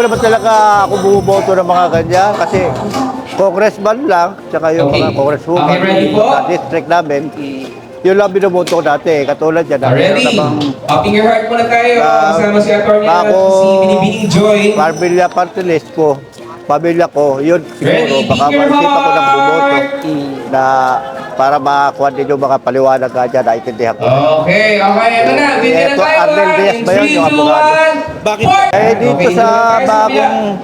naman talaga ako bumuboto ng mga ganyan kasi congressman lang, tsaka yung mga congresswoman sa district namin, yun lang binoboto ko dati. Katulad yan. Ready? Popping your heart muna tayo. Kasama si Atty. si Binibining Joy. Pamilya party list ko. Pamilya ko, yun siguro. Baka maisip ako ng bumoto na para makakuha din yung mga paliwanag ka dyan, naintindihan ko. Okay, ito na. Bigyan na tayo. Arnel Diaz ba yun, yung abogado? Bakit? Dito sa bagong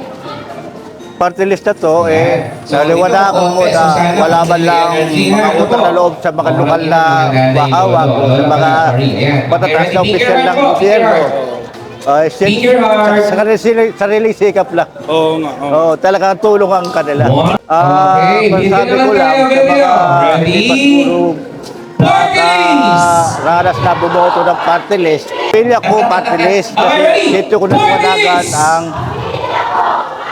party list na to, naliwala ako mo na wala man lang mga utang na loob sa mga lokal na bahawag o sa mga matataas na opisyal ng gobyerno. Sa sariling sikap lang. Oo nga. Talagang tulong ang kanila. Okay, Sabi ko lang sa mga hindi pa siguro raras na bumoto ng party list. Pili ako party list kasi dito ko naliwanagan ang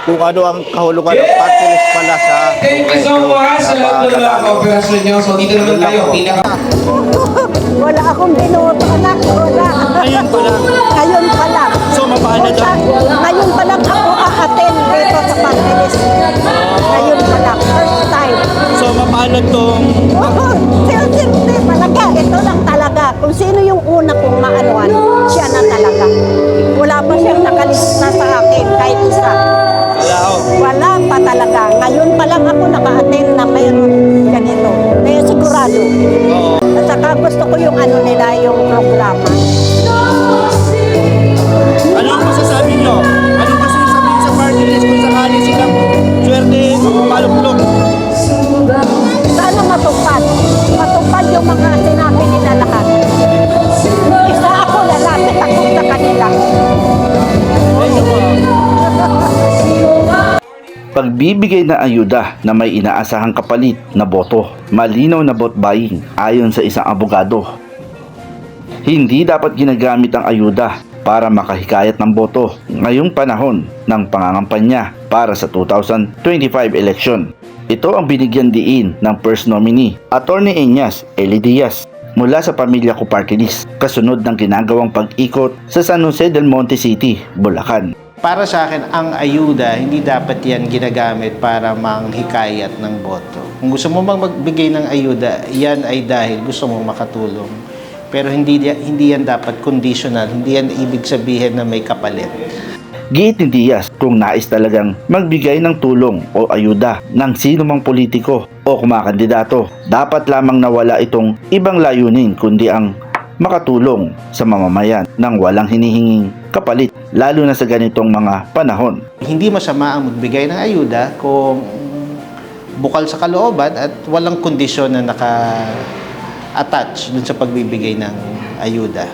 kung ano ang kahulugan ng party list pala sa Thank you so much sa lahat ng mga kooperasyon nyo. So dito naman tayo. Wala akong binoto, anak. Wala. Ngayon pa lang. Ngayon pa lang. So, mapaalad ang... Ngayon pa lang ako a-attend dito sa party list. Ngayon pa lang. First time. So, mapaalad tong... Oo. Siyempre talaga. Ito lang talaga. Kung sino yung una kong maanuan, siya na talaga. Wala pa siyang nakalista sa akin kahit isa. Wala pa talaga. Ngayon pa lang ako naka-attend na mayroon ganito. Kaya sigurado. At saka gusto ko yung ano nila, yung programa. Ano ang masasabi nyo? Anong gusto nyo sabihin sa party list kung sakali silang swerte maluplog? Sana matupad. Matupad yung mga sinabi nila lahat. Isa ako lalapit ako sa kanila. Pagbibigay ng ayuda na may inaasahang kapalit na boto, malinaw na vote buying ayon sa isang abogado. Hindi dapat ginagamit ang ayuda para makahikayat ng boto ngayong panahon ng pangangampanya para sa 2025 election. Ito ang binigyan diin ng first nominee, Atty. Enyas Eli Diaz, mula sa Pamilya Ko Party List, kasunod ng ginagawang pag-ikot sa San Jose del Monte City, Bulacan. Para sa akin, ang ayuda, hindi dapat yan ginagamit para manghikayat ng boto. Kung gusto mo magbigay ng ayuda, yan ay dahil gusto mo makatulong. Pero hindi yan dapat conditional, hindi yan ibig sabihin na may kapalit. Giit ni Diaz, kung nais talagang magbigay ng tulong o ayuda ng sino mang politiko o kumakandidato, dapat lamang nawala itong ibang layunin kundi ang makatulong sa mamamayan nang walang hinihinging kapalit, lalo na sa ganitong mga panahon. Hindi masama ang magbigay ng ayuda kung bukal sa kalooban at walang kondisyon na naka-attach dun sa pagbibigay ng ayuda.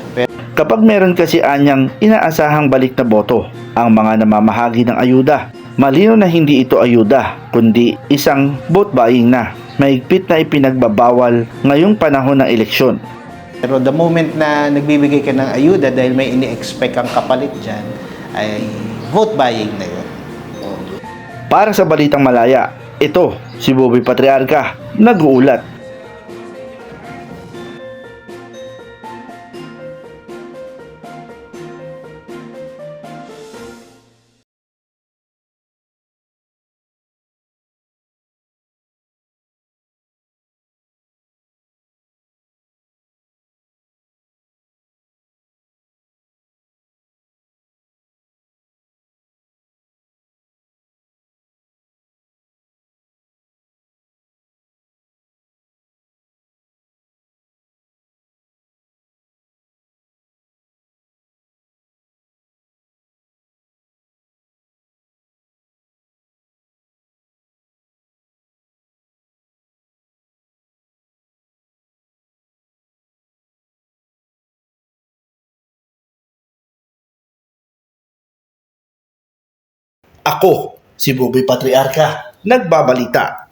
Kapag meron kasi anyang inaasahang balik na boto ang mga namamahagi ng ayuda, malinaw na hindi ito ayuda kundi isang vote buying na mahigpit na ipinagbabawal ngayong panahon ng eleksyon. Pero the moment na nagbibigay ka ng ayuda dahil may ini-expect kang kapalit dyan, ay vote buying na yun. Para sa Balitang Malaya, ito si Bobby Patriarca, nag-uulat. Ako, si Bobby Patriarca, nagbabalita.